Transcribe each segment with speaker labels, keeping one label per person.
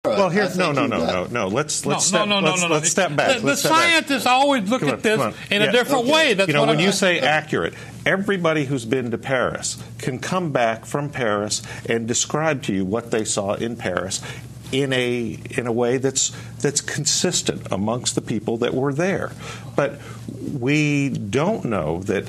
Speaker 1: Well, here's no. Let's step back.
Speaker 2: The scientists always look at this in a different way. That's
Speaker 1: when you say accurate, everybody who's been to Paris can come back from Paris and describe to you what they saw in Paris in a way that's consistent amongst the people that were there. But we don't know that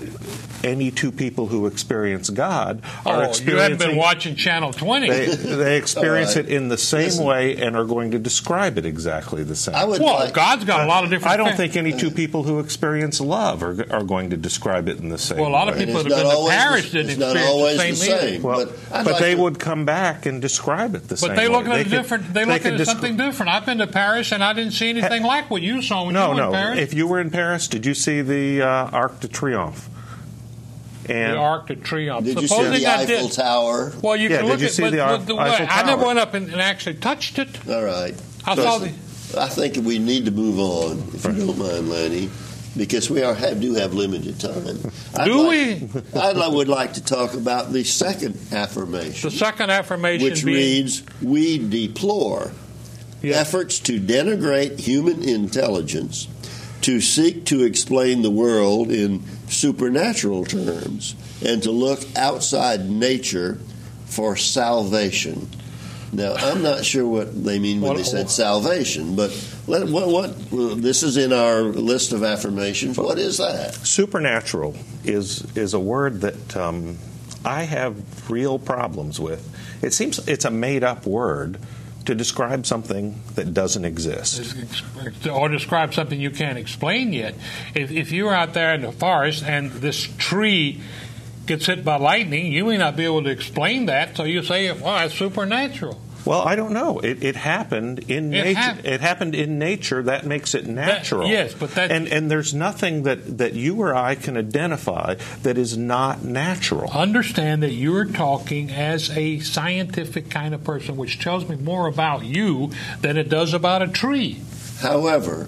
Speaker 1: any two people who experience God are experiencing...
Speaker 2: you haven't been watching Channel 20.
Speaker 1: They experience it in the same way and are going to describe it exactly the same.
Speaker 2: God's got a lot of different...
Speaker 1: I don't think any two people who experience love are going to describe it in the same way.
Speaker 2: Well, a lot of people that have been to Paris didn't experience the same either.
Speaker 1: But they would come back and describe it the same way.
Speaker 2: But they look at it different. They look at it something different. I've been to Paris and I didn't see anything like what you saw when you were in Paris.
Speaker 1: If you were in Paris, did you see the Arc de Triomphe?
Speaker 2: The Arc de Triomphe.
Speaker 3: Did you see the Eiffel Tower?
Speaker 2: Well, you can look
Speaker 1: at the Eiffel Tower?
Speaker 2: I never went up and actually touched it.
Speaker 3: All right. I think we need to move on, if you don't mind, Lanny, because we do have limited time. I would like to talk about the second affirmation.
Speaker 2: The second affirmation,
Speaker 3: which reads, "We deplore efforts to denigrate human intelligence, to seek to explain the world in supernatural terms, and to look outside nature for salvation." Now, I'm not sure what they mean when they said salvation, but this is in our list of affirmations. What is that?
Speaker 1: Supernatural is a word that I have real problems with. It seems it's a made-up word to describe something that doesn't exist.
Speaker 2: Or describe something you can't explain yet. If you're out there in the forest and this tree gets hit by lightning, you may not be able to explain that, so you say, well, that's supernatural.
Speaker 1: Well, I don't know. It happened in nature. It happened in nature. That makes it natural. And there's nothing that you or I can identify that is not natural. Understand
Speaker 2: that you're talking as a scientific kind of person, which tells me more about you than it does about a tree.
Speaker 3: However,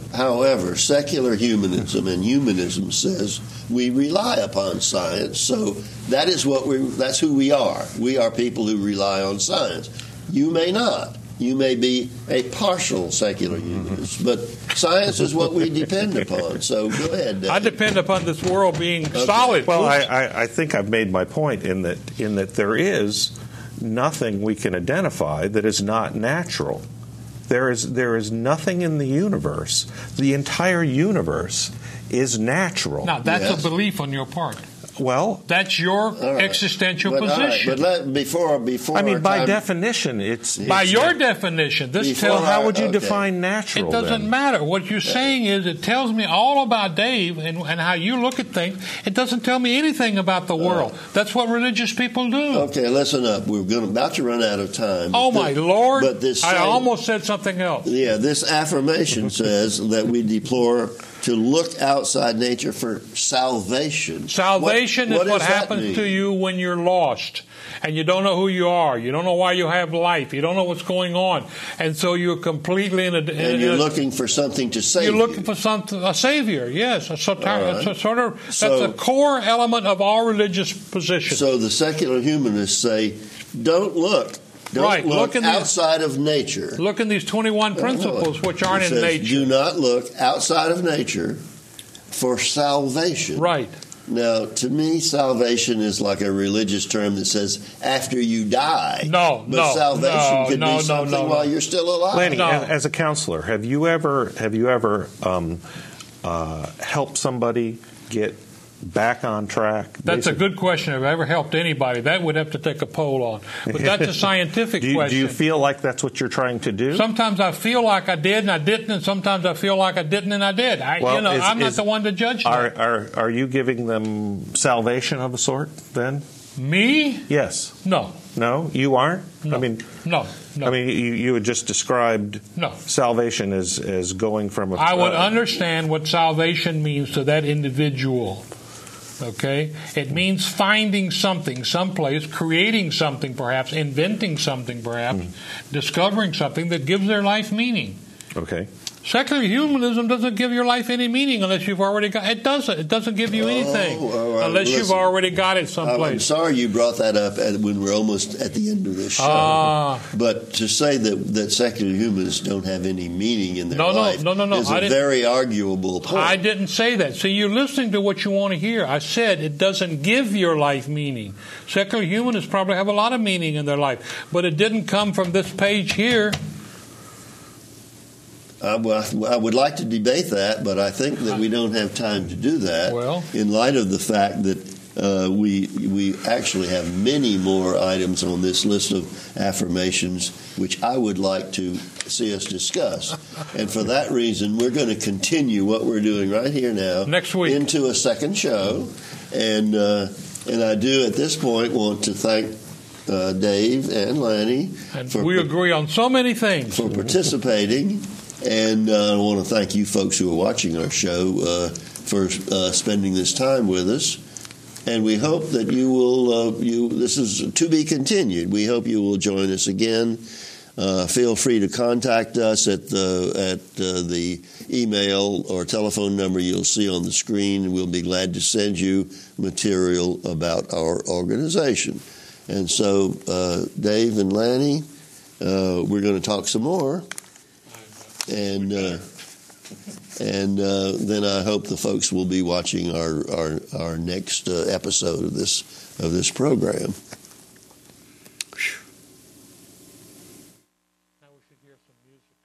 Speaker 3: secular humanism and humanism says we rely upon science, so that's who we are. We are people who rely on science. You may not. You may be a partial secular humanist, but science is what we depend upon. So go ahead, David.
Speaker 2: I depend upon this world being solid.
Speaker 1: Well, I think I've made my point in that there is nothing we can identify that is not natural. There is nothing in the universe. The entire universe is natural.
Speaker 2: Now, that's a belief on your part.
Speaker 1: Well,
Speaker 2: that's your existential position.
Speaker 3: But before
Speaker 1: by definition,
Speaker 2: by your definition.
Speaker 1: How would you define natural?
Speaker 2: It doesn't matter. What you're saying is it tells me all about Dave and how you look at things. It doesn't tell me anything about the world. That's what religious people do.
Speaker 3: Okay, listen up. We're about to run out of time.
Speaker 2: Oh my Lord! I almost said something else.
Speaker 3: Yeah, this affirmation says that we deplore to look outside nature for salvation.
Speaker 2: Salvation is what happens to you when you're lost and you don't know who you are. You don't know why you have life. You don't know what's going on. And so you're completely and
Speaker 3: you're looking for something to save you.
Speaker 2: You're looking for a savior, yes. That's a core element of all religious positions.
Speaker 3: So the secular humanists say, don't look. Don't look outside of nature.
Speaker 2: Look in these 21 principles which aren't in nature.
Speaker 3: Do not look outside of nature for salvation.
Speaker 2: Right.
Speaker 3: Now, to me, salvation is like a religious term that says after you die.
Speaker 2: But
Speaker 3: salvation could be something while you're still alive.
Speaker 1: Lanny, as a counselor, have you ever helped somebody get back on track?
Speaker 2: That's a good question. Have I ever helped anybody? That would have to take a poll on. But that's a scientific question.
Speaker 1: Do you feel like that's what you're trying to do?
Speaker 2: Sometimes I feel like I did and I didn't, and sometimes I feel like I didn't and I did. I'm not the one to judge that.
Speaker 1: Are you giving them salvation of a sort then?
Speaker 2: Me?
Speaker 1: Yes.
Speaker 2: No.
Speaker 1: No? You aren't?
Speaker 2: No. No.
Speaker 1: I mean, you had just described salvation as going from
Speaker 2: I would understand what salvation means to that individual. Okay? It means finding something, someplace, creating something perhaps, inventing something perhaps, discovering something that gives their life meaning.
Speaker 1: Okay.
Speaker 2: Secular humanism doesn't give your life any meaning unless you've already got it. Doesn't. It doesn't give you anything unless you've already got it someplace.
Speaker 3: I'm sorry you brought that up when we're almost at the end of this show. But to say that secular humanists don't have any meaning in their life is a very arguable point.
Speaker 2: I didn't say that. See, you're listening to what you want to hear. I said it doesn't give your life meaning. Secular humanists probably have a lot of meaning in their life, but it didn't come from this page here.
Speaker 3: I would like to debate that, but I think that we don't have time to do that.
Speaker 2: Well,
Speaker 3: in light of the fact that we actually have many more items on this list of affirmations, which I would like to see us discuss. And for that reason, we're going to continue what we're doing right here now
Speaker 2: next week
Speaker 3: into a second show. And I do at this point want to thank Dave and Lanny.
Speaker 2: And we agree on so many things.
Speaker 3: For participating. And I want to thank you folks who are watching our show for spending this time with us. And we hope that you will, this is to be continued. We hope you will join us again. Feel free to contact us at the email or telephone number you'll see on the screen. We'll be glad to send you material about our organization. And so, Dave and Lanny, we're going to talk some more. And then I hope the folks will be watching our next episode of this program.
Speaker 2: Now we should hear some music.